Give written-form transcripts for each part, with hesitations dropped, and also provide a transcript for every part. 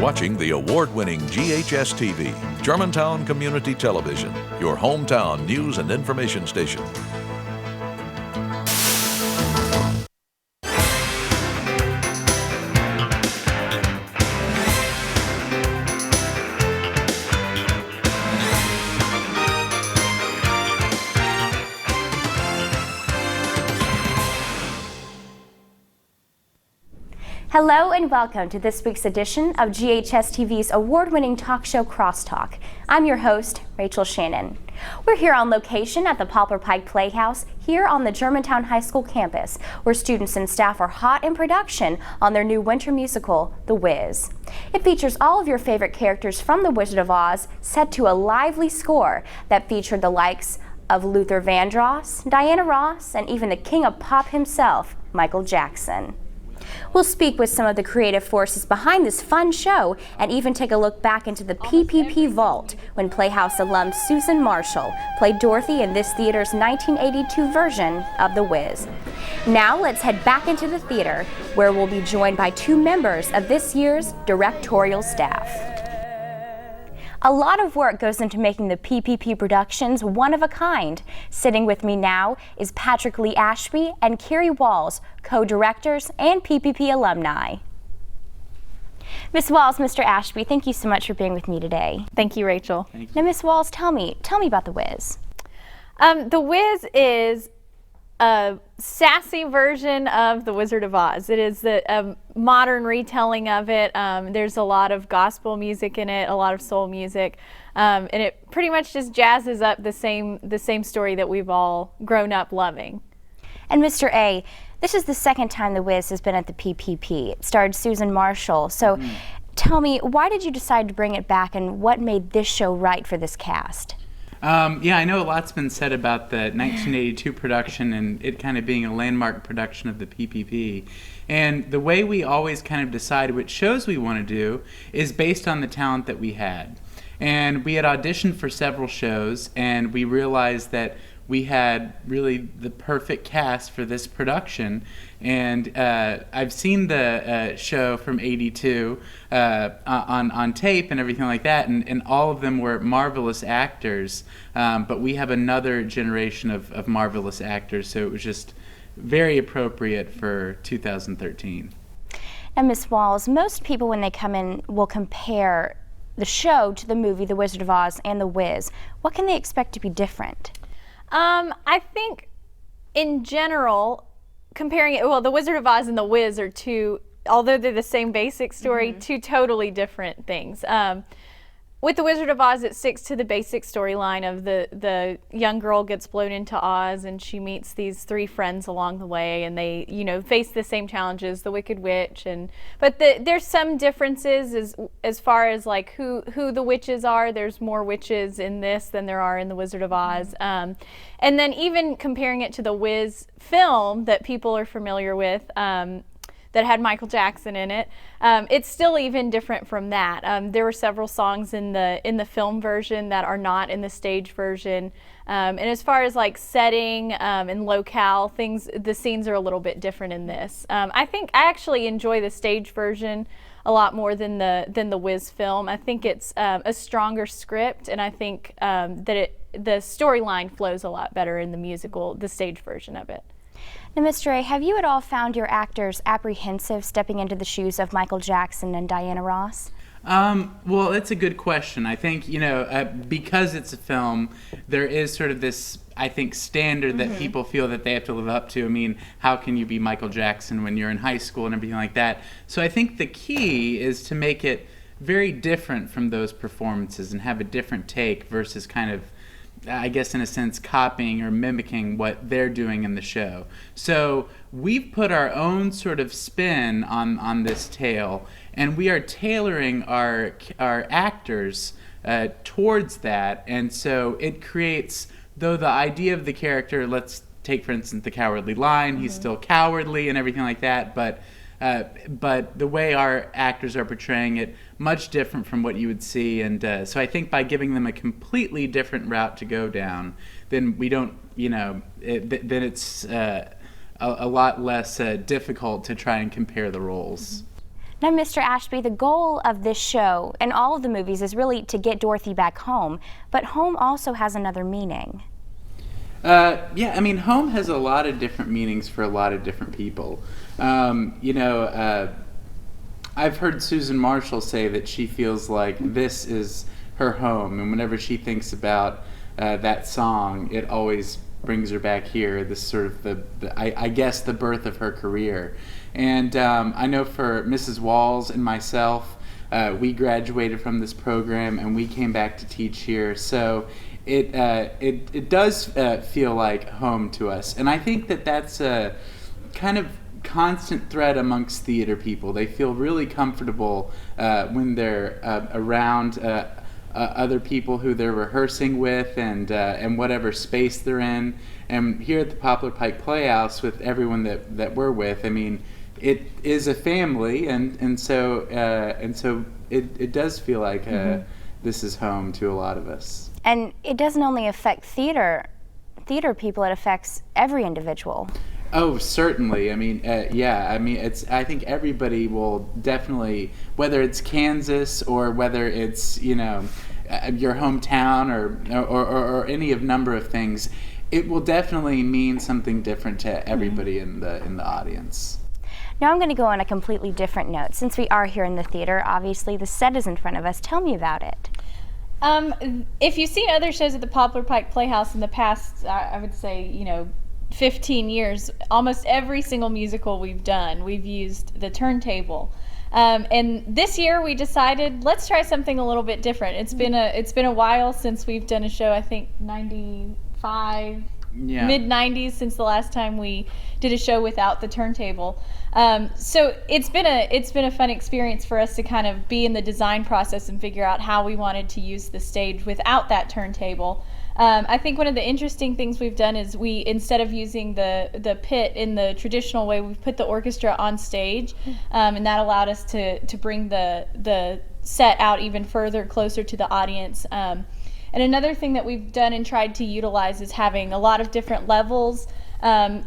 watching the award-winning GHS-TV, Germantown Community Television, your hometown news and information station. Hello and welcome to this week's edition of GHS-TV's award-winning talk show Crosstalk. I'm your host, Rachel Shannon. We're here on location at the Poplar Pike Playhouse here on the Germantown High School campus, where students and staff are hot in production on their new winter musical, The Wiz. It features all of your favorite characters from The Wizard of Oz, set to a lively score that featured the likes of Luther Vandross, Diana Ross, and even the king of pop himself, Michael Jackson. We'll speak with some of the creative forces behind this fun show and even take a look back into the PPP vault when Playhouse alum Susan Marshall played Dorothy in this theater's 1982 version of The Wiz. Now let's head back into the theater, where we'll be joined by two members of this year's directorial staff. A lot of work goes into making the PPP productions one of a kind. Sitting with me now is Patrick Lee Ashbee and Kirie Walz, co-directors and PPP alumni. Ms. Walz, Mr. Ashbee, thank you so much for being with me today. Thank you, Rachel. Thank you. Now, Ms. Walz, tell me about The Wiz. The Wiz is a sassy version of The Wizard of Oz. It is the modern retelling of it. There's a lot of gospel music in it, a lot of soul music, and it pretty much just jazzes up the same story that we've all grown up loving. And Mr. A, this is the second time The Wiz has been at the PPP. It starred Susan Marshall. So tell me, why did you decide to bring it back, and what made this show right for this cast? Yeah, I know a lot's been said about the 1982 production and it kind of being a landmark production of the PPP. And the way we always kind of decide which shows we want to do is based on the talent that we had. And we had auditioned for several shows, and we realized that we had really the perfect cast for this production. And I've seen the show from '82 on tape and everything like that, and all of them were marvelous actors. But we have another generation of marvelous actors, so it was just very appropriate for 2013. Now, Ms. Walz, most people when they come in will compare the show to the movie The Wizard of Oz and The Wiz. What can they expect to be different? I think in general, comparing it, well, The Wizard of Oz and The Wiz are two, although they're the same basic story, two totally different things. With The Wizard of Oz, it sticks to the basic storyline of the young girl gets blown into Oz, and she meets these three friends along the way, and they, face the same challenges, the Wicked Witch, but there's some differences as far as like who the witches are. There's more witches in this than there are in The Wizard of Oz. And then even comparing it to the Wiz film that people are familiar with, that had Michael Jackson in it. It's still even different from that. There were several songs in the film version that are not in the stage version. And as far as like setting and locale, the scenes are a little bit different in this. I think I actually enjoy the stage version a lot more than the Wiz film. I think it's a stronger script, and I think that the storyline flows a lot better in the stage version of it. Now, Mr. A, have you at all found your actors apprehensive stepping into the shoes of Michael Jackson and Diana Ross? Well, that's a good question. I think, because it's a film, there is sort of this, I think, standard that people feel that they have to live up to. I mean, how can you be Michael Jackson when you're in high school and everything like that? So I think the key is to make it very different from those performances and have a different take versus kind of, I guess in a sense, copying or mimicking what they're doing in the show. So we've put our own sort of spin on this tale, and we are tailoring our actors towards that. And so it creates, though the idea of the character, let's take for instance the Cowardly Lion, he's still cowardly and everything like that, but the way our actors are portraying it, much different from what you would see. And so I think by giving them a completely different route to go down, then we don't, then it's a lot less difficult to try and compare the roles. Now, Mr. Ashbee, the goal of this show and all of the movies is really to get Dorothy back home, but home also has another meaning. Yeah, I mean, home has a lot of different meanings for a lot of different people. I've heard Susan Marshall say that she feels like this is her home, and whenever she thinks about that song, it always brings her back here. This sort of I guess the birth of her career. And I know for Mrs. Walz and myself, we graduated from this program and we came back to teach here. So it does feel like home to us, and I think that that's a kind of constant thread amongst theater people. They feel really comfortable when they're around other people who they're rehearsing with, and whatever space they're in. And here at the Poplar Pike Playhouse, with everyone that we're with, I mean, it is a family, and so it does feel like this is home to a lot of us. And it doesn't only affect theater people; it affects every individual. Oh, certainly. I mean, I think everybody will definitely, whether it's Kansas or whether it's your hometown or any of number of things, it will definitely mean something different to everybody in the audience. Now I'm going to go on a completely different note. Since we are here in the theater, obviously the set is in front of us. Tell me about it. If you've seen other shows at the Poplar Pike Playhouse in the past, I would say, 15 years, almost every single musical we've done, we've used the turntable. And this year we decided, let's try something a little bit different. It's been a while since we've done a show, I think 95, mid-90s, since the last time we did a show without the turntable. So it's been a fun experience for us to kind of be in the design process and figure out how we wanted to use the stage without that turntable. I think one of the interesting things we've done is instead of using the pit in the traditional way, we've put the orchestra on stage, and that allowed us to bring the set out even further, closer to the audience. And another thing that we've done and tried to utilize is having a lot of different levels.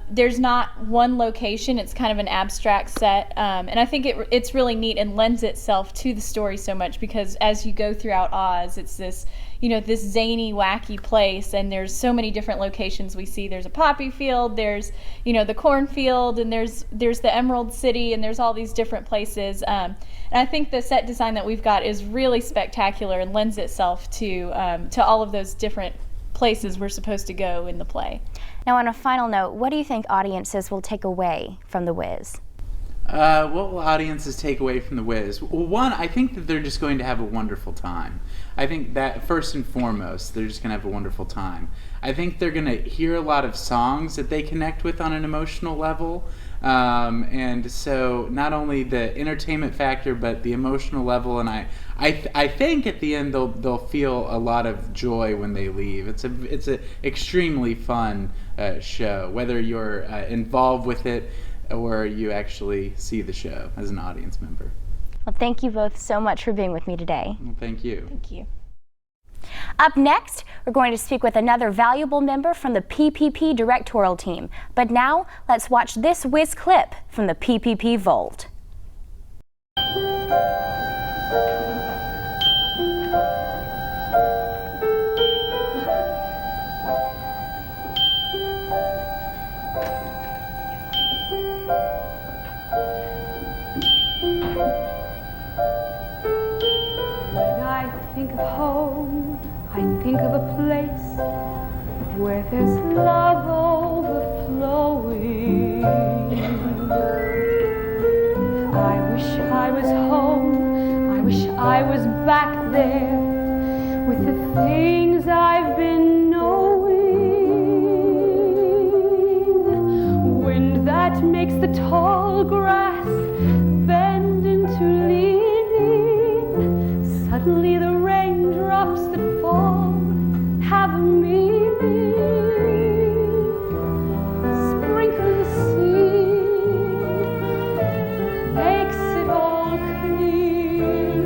There's not one location, it's kind of an abstract set, and I think it's really neat and lends itself to the story so much, because as you go throughout Oz, it's this this zany, wacky place, and there's so many different locations we see. There's a poppy field, there's the cornfield, and there's the Emerald City, and there's all these different places. And I think the set design that we've got is really spectacular and lends itself to all of those different places we're supposed to go in the play. Now, on a final note, what do you think audiences will take away from The Wiz? What will audiences take away from The Wiz? Well, one, I think that they're just going to have a wonderful time. I think that first and foremost, they're just going to have a wonderful time. I think they're going to hear a lot of songs that they connect with on an emotional level. And so not only the entertainment factor, but the emotional level. And I think at the end they'll feel a lot of joy when they leave. It's a extremely fun show, whether you're involved with it or you actually see the show as an audience member. Well, thank you both so much for being with me today. Well, thank you. Thank you. Up next, we're going to speak with another valuable member from the PPP directorial team. But now, let's watch this Wiz clip from the PPP Vault. When I think of home, I think of a place where there's love overflowing. I wish I was home, I wish I was back there with the things I've been knowing. Wind that makes the tall grass bend into leaning. Suddenly the raindrops that fall have a meaning. Sprinkle the sea, makes it all clean.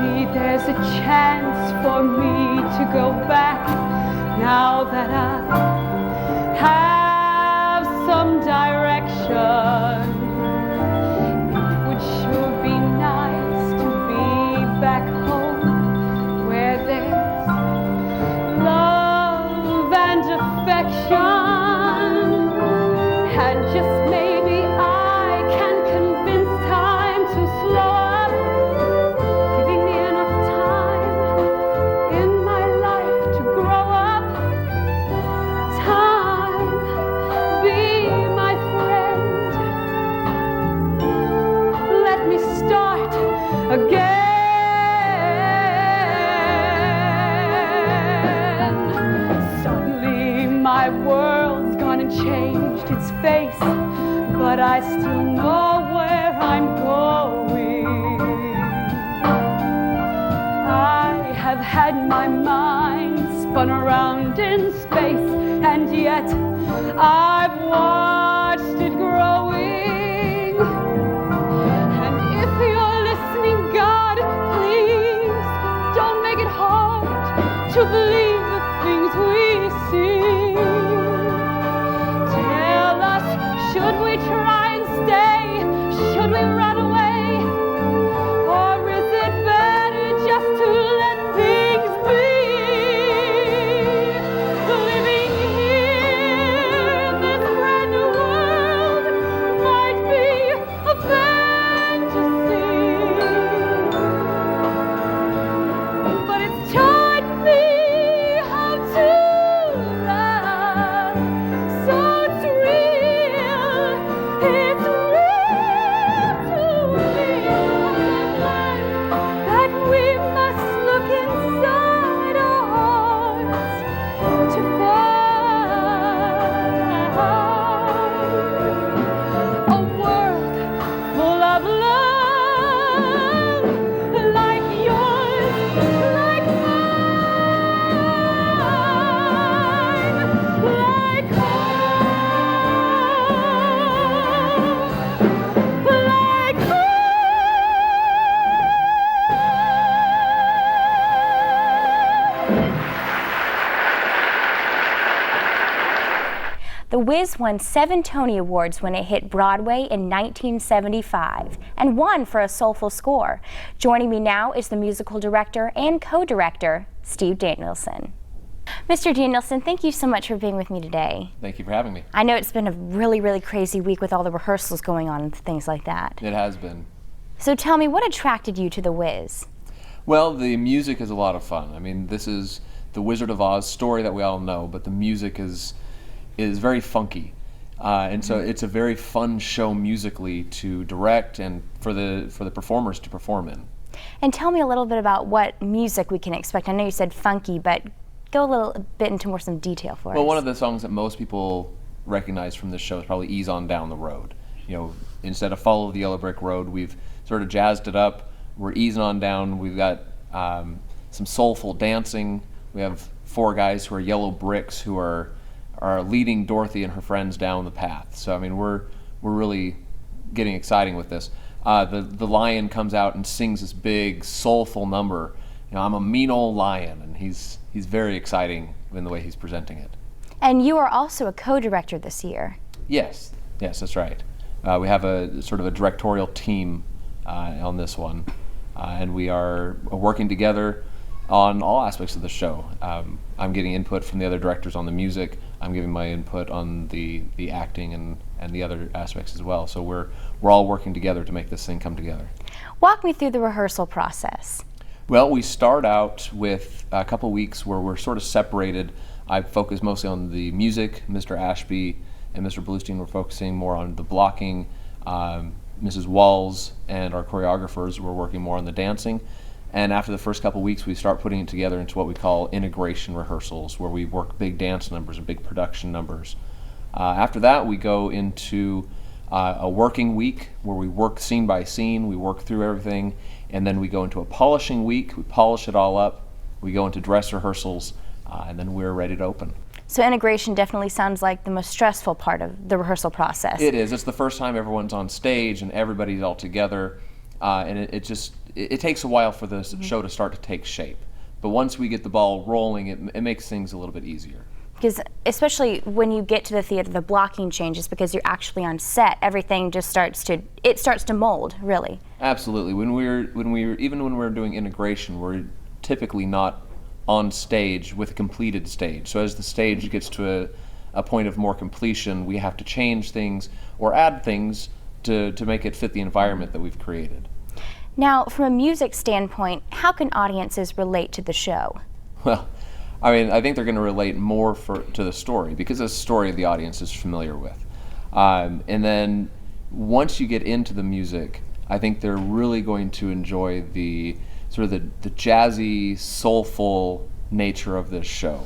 Maybe there's a chance for me to go back now that I have And just maybe I can convince time to slow up, giving me enough time in my life to grow up. Time, be my friend. Let me start again. My world's gone and changed its face, but I still know where I'm going. I have had my mind spun around in space, and yet I've watched it growing. And if you're listening, God, please don't make it hard to believe the things we see. Should we try and stay? Should we run away? Or is it better just to let things be? Living here in this brand new world might be a fantasy, but it's taught me how to love. So it's real. It's real to me. That we must look inside our hearts to find a world full of love, like yours, like mine, like The Wiz won 7 Tony Awards when it hit Broadway in 1975 and won for a soulful score. Joining me now is the musical director and co-director, Steve Danielson. Mr. Danielson, thank you so much for being with me today. Thank you for having me. I know it's been a really crazy week with all the rehearsals going on and things like that. It has been. So tell me, what attracted you to the Wiz? Well, the music is a lot of fun. I mean, this is the Wizard of Oz story that we all know, but the music is very funky. And so it's a very fun show musically to direct and for the performers to perform in. And tell me a little bit about what music we can expect. I know you said funky, but go a little bit into some detail for us. Well, one of the songs that most people recognize from this show is probably Ease On Down the Road. You know, instead of Follow the Yellow Brick Road, we've sort of jazzed it up. We're easing on down. We've got some soulful dancing. We have 4 guys who are yellow bricks who are leading Dorothy and her friends down the path. So I mean, we're really getting exciting with this. The lion comes out and sings this big soulful number. You know, I'm a mean old lion, and he's very exciting in the way he's presenting it. And you are also a co-director this year. Yes, that's right. We have a sort of a directorial team on this one, and we are working together on all aspects of the show. I'm getting input from the other directors on the music. I'm giving my input on the acting and the other aspects as well. So we're all working together to make this thing come together. Walk me through the rehearsal process. Well, we start out with a couple weeks where we're sort of separated. I focus mostly on the music. Mr. Ashbee and Mr. Bluestein were focusing more on the blocking. Mrs. Walz and our choreographers were working more on the dancing. And after the first couple weeks, we start putting it together into what we call integration rehearsals, where we work big dance numbers and big production numbers. After that, we go into a working week where we work scene by scene, we work through everything, and then we go into a polishing week, we polish it all up, we go into dress rehearsals, and then we're ready to open. So integration definitely sounds like the most stressful part of the rehearsal process. It is. It's the first time everyone's on stage and everybody's all together, and it takes a while for the show to start to take shape. But once we get the ball rolling, it makes things a little bit easier. Because especially when you get to the theater, the blocking changes because you're actually on set. Everything just starts to mold, really. Absolutely. When we're doing integration, we're typically not on stage with a completed stage. So as the stage gets to a point of more completion, we have to change things or add things to make it fit the environment that we've created. Now, from a music standpoint, how can audiences relate to the show? Well, I mean, I think they're going to relate more to the story because it's a story the audience is familiar with. And then once you get into the music, I think they're really going to enjoy the sort of the jazzy, soulful nature of this show.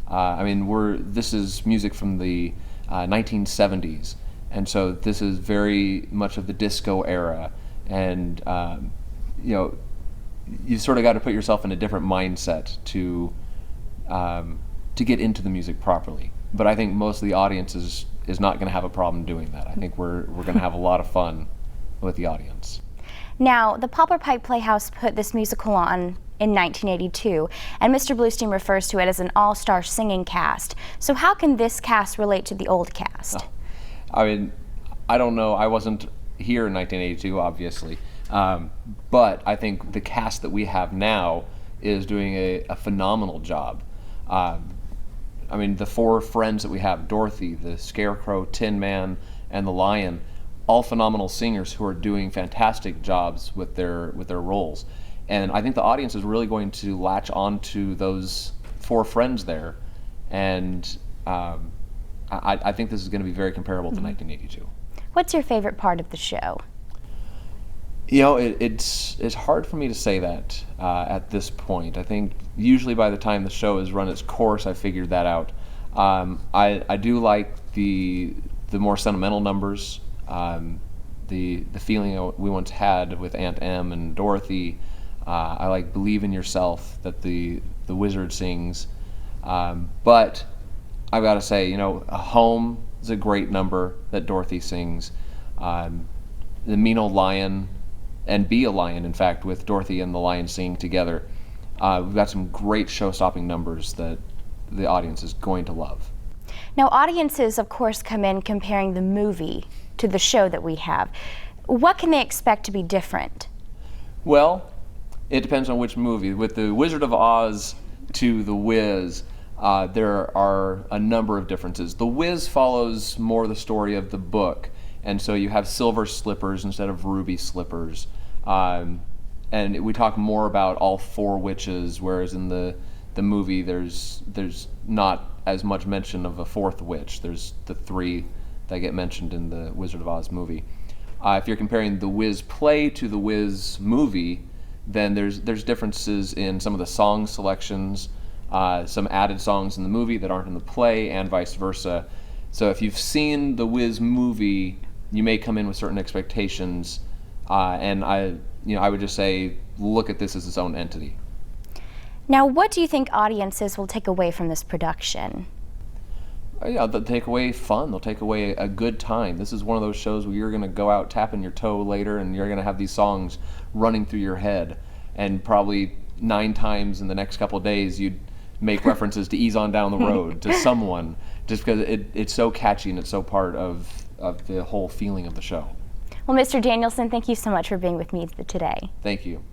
I mean, this is music from the 1970s, and so this is very much of the disco era, and you know, you sort of got to put yourself in a different mindset to get into the music properly. But I think most of the audience is not going to have a problem doing that. I think we're going to have a lot of fun with the audience. Now, the Poplar Pike Playhouse put this musical on in 1982, and Mr. Bluestein refers to it as an all-star singing cast. So how can this cast relate to the old cast? Oh, I mean, I don't know. I wasn't here in 1982, obviously. But I think the cast that we have now is doing a phenomenal job. I mean, the four friends that we have, Dorothy, the Scarecrow, Tin Man, and the Lion, all phenomenal singers who are doing fantastic jobs with their roles. And I think the audience is really going to latch on to those four friends there. And I think this is going to be very comparable to 1982. What's your favorite part of the show? You know, it's hard for me to say that at this point. I think usually by the time the show has run its course, I figured that out. I do like the more sentimental numbers, the feeling we once had with Aunt Em and Dorothy. I like "Believe in Yourself" that the wizard sings. But I've got to say, you know, "Home" is a great number that Dorothy sings. The "Mean Old Lion" and "Be a Lion," in fact, with Dorothy and the lion singing together. We've got some great show-stopping numbers that the audience is going to love. Now, audiences, of course, come in comparing the movie to the show that we have. What can they expect to be different? Well, it depends on which movie. With the Wizard of Oz to the Wiz, there are a number of differences. The Wiz follows more the story of the book, and so you have silver slippers instead of ruby slippers. And we talk more about all four witches, whereas in the movie there's not as much mention of a fourth witch. There's the three that get mentioned in the Wizard of Oz movie. If you're comparing the Wiz play to the Wiz movie, then there's differences in some of the song selections, some added songs in the movie that aren't in the play, and vice versa. So if you've seen the Wiz movie, you may come in with certain expectations, and I would just say, look at this as its own entity. Now, what do you think audiences will take away from this production? Yeah, they'll take away fun. They'll take away a good time. This is one of those shows where you're going to go out tapping your toe later, and you're going to have these songs running through your head. And probably 9 times in the next couple of days, you'd make references to "Ease on Down the Road" to someone, just because it's so catchy and it's so part of the whole feeling of the show. Well, Mr. Danielson, thank you so much for being with me today. Thank you.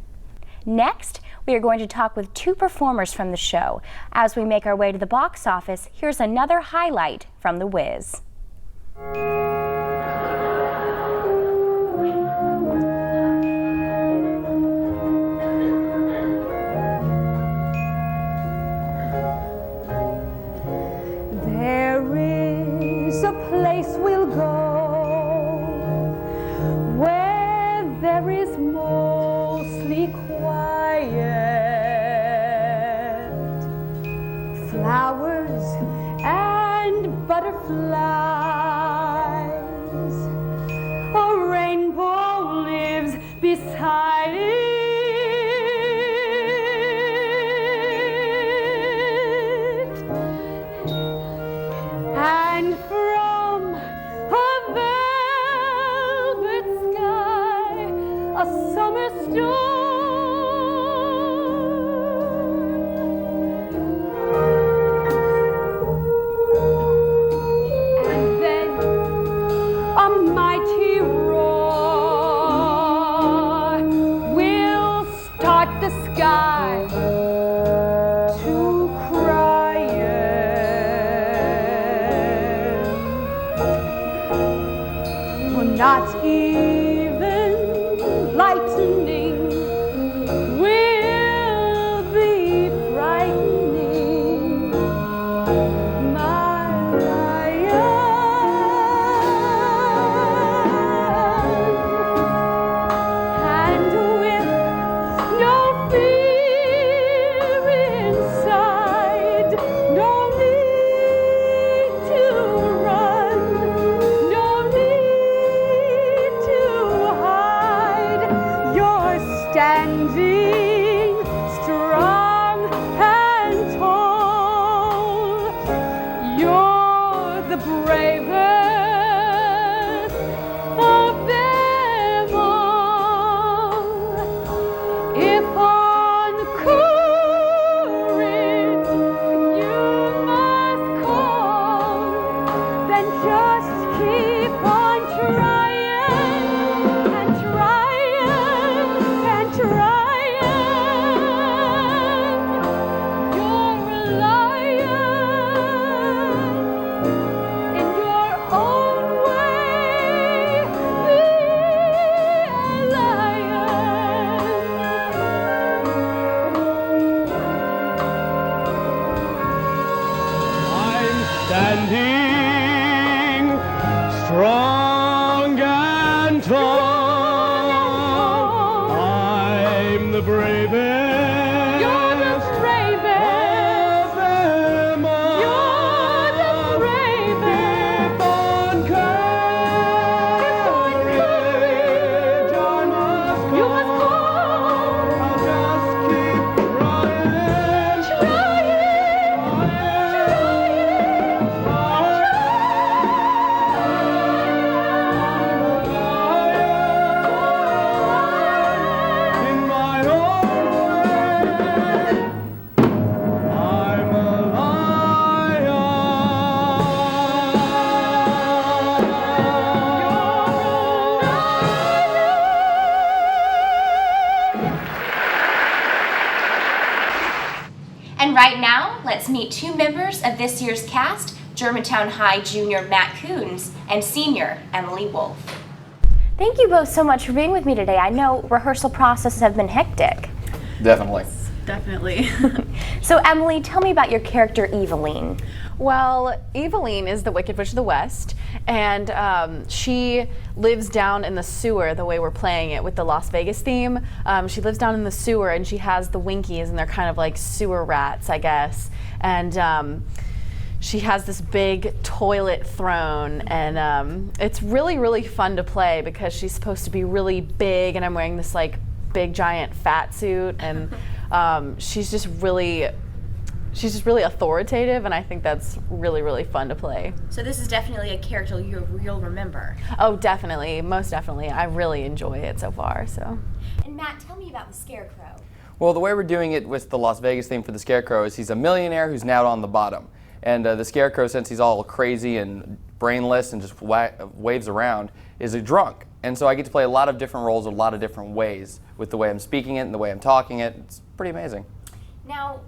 Next, we are going to talk with 2 performers from the show. As we make our way to the box office, here's another highlight from The Wiz. There is a place we'll go where there is mostly quiet, flowers and butterflies. A rainbow lives beside it. And from a velvet sky, a summer storm. And then a mighty roar will start the sky to crying. not even lightning will be frightening my lion. And with no fear inside, no need to run, no need to hide. You're standing strong and tall. You're the bravest of them all. If on courage you must call, then just keep on trying and trying and trying. You're a lion in your own way. Be a lion. I'm standing strong and tall. I'm the bravest. You're the bravest. Of them all. You're the bravest. Keep on courage. I must call. You must call. I'll just keep trying. In my own way, I'm a And right now, let's meet two members of this year's cast, Germantown High junior Matt Kuns and senior Emily Wolfe. Thank you both so much for being with me today. I know rehearsal processes have been hectic. Definitely. Definitely. So Emily, tell me about your character Eveline. Well, Eveline is the Wicked Witch of the West, and she lives down in the sewer the way we're playing it with the Las Vegas theme. She lives down in the sewer, and she has the Winkies, and they're kind of like sewer rats, I guess. And she has this big toilet throne, and it's really, really fun to play because she's supposed to be really big, and I'm wearing this like big giant fat suit, and she's just really authoritative, and I think that's really, really fun to play. So this is definitely a character you'll remember. Oh, definitely, most definitely. I really enjoy it so far. So. And Matt, tell me about the Scarecrow. Well, the way we're doing it with the Las Vegas theme for the Scarecrow is he's a millionaire who's now on the bottom. And the Scarecrow, since he's all crazy and brainless and just waves around, is a drunk. And so I get to play a lot of different roles a lot of different ways with the way I'm speaking it and the way I'm talking it. It's pretty amazing. Now,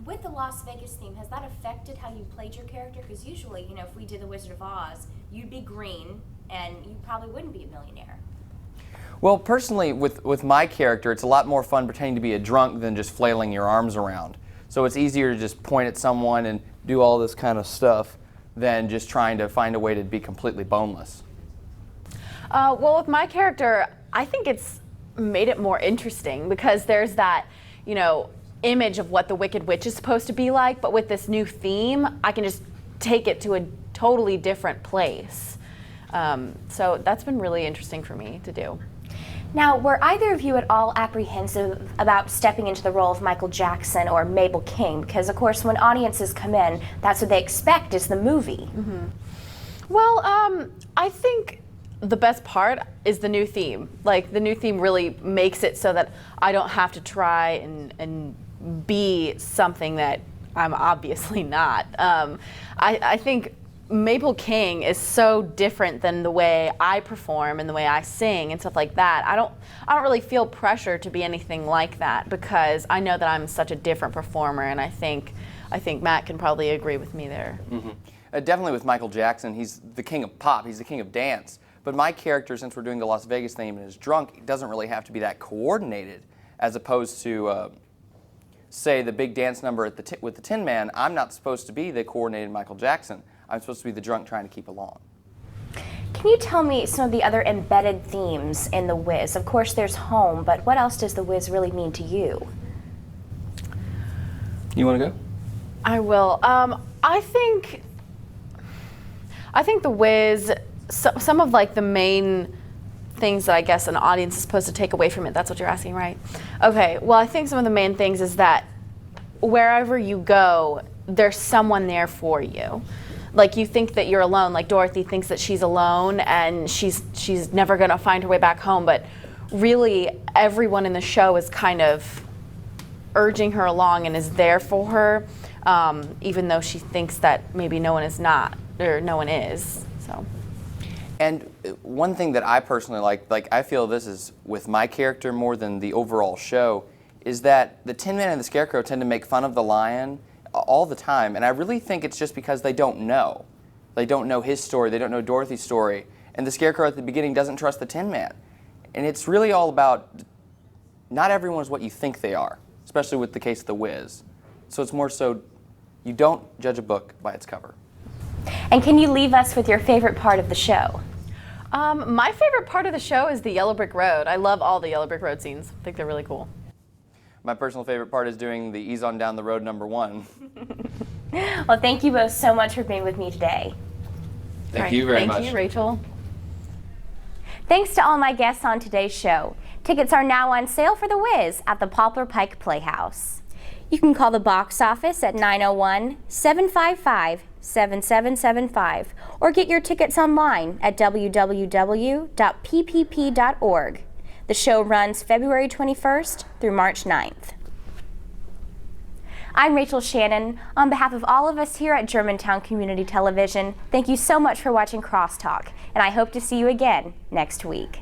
with the Las Vegas theme, has that affected how you played your character? Because usually, you know, if we did the Wizard of Oz, you'd be green and you probably wouldn't be a millionaire. Well, personally, with my character, it's a lot more fun pretending to be a drunk than just flailing your arms around. So it's easier to just point at someone and do all this kind of stuff than just trying to find a way to be completely boneless. Well, with my character, I think it's made it more interesting because there's that, you know, image of what the Wicked Witch is supposed to be like, but with this new theme, I can just take it to a totally different place. So that's been really interesting for me to do. Now, were either of you at all apprehensive about stepping into the role of Michael Jackson or Mabel King? Because, of course, when audiences come in, that's what they expect is the movie. Mm-hmm. Well, I think the best part is the new theme. Like, the new theme really makes it so that I don't have to try and be something that I'm obviously not. I think Mabel King is so different than the way I perform and the way I sing and stuff like that. I don't really feel pressure to be anything like that because I know that I'm such a different performer, and I think Matt can probably agree with me there. Mm-hmm. Definitely with Michael Jackson, he's the king of pop, he's the king of dance. But my character, since we're doing the Las Vegas theme and is drunk, it doesn't really have to be that coordinated, as opposed to, say, the big dance number at with the Tin Man. I'm not supposed to be the coordinated Michael Jackson. I'm supposed to be the drunk trying to keep along. Can you tell me some of the other embedded themes in The Wiz? Of course, there's home, but what else does The Wiz really mean to you? You want to go? I will. I think The Wiz, some of like the main things that I guess an audience is supposed to take away from it. That's what you're asking, right? Okay. Well, I think some of the main things is that wherever you go, there's someone there for you. Like, you think that you're alone. Like, Dorothy thinks that she's alone and she's never going to find her way back home. But really, everyone in the show is kind of urging her along and is there for her, even though she thinks that maybe no one is not, or no one is. So. And one thing that I personally like I feel this is with my character more than the overall show, is that the Tin Man and the Scarecrow tend to make fun of the Lion all the time, and I really think it's just because they don't know. They don't know his story, they don't know Dorothy's story, and the Scarecrow at the beginning doesn't trust the Tin Man. And it's really all about, not everyone is what you think they are, especially with the case of The Wiz. So it's more so, you don't judge a book by its cover. And can you leave us with your favorite part of the show? My favorite part of the show is the Yellow Brick Road. I love all the Yellow Brick Road scenes. I think they're really cool. My personal favorite part is doing the Ease on Down the Road #1. Well, thank you both so much for being with me today. Thank you very much. Thank you, Rachel. Thanks to all my guests on today's show. Tickets are now on sale for The Wiz at the Poplar Pike Playhouse. You can call the box office at 901-755-7775 or get your tickets online at www.ppp.org. The show runs February 21st through March 9th. I'm Rachel Shannon. On behalf of all of us here at Germantown Community Television, thank you so much for watching Crosstalk, and I hope to see you again next week.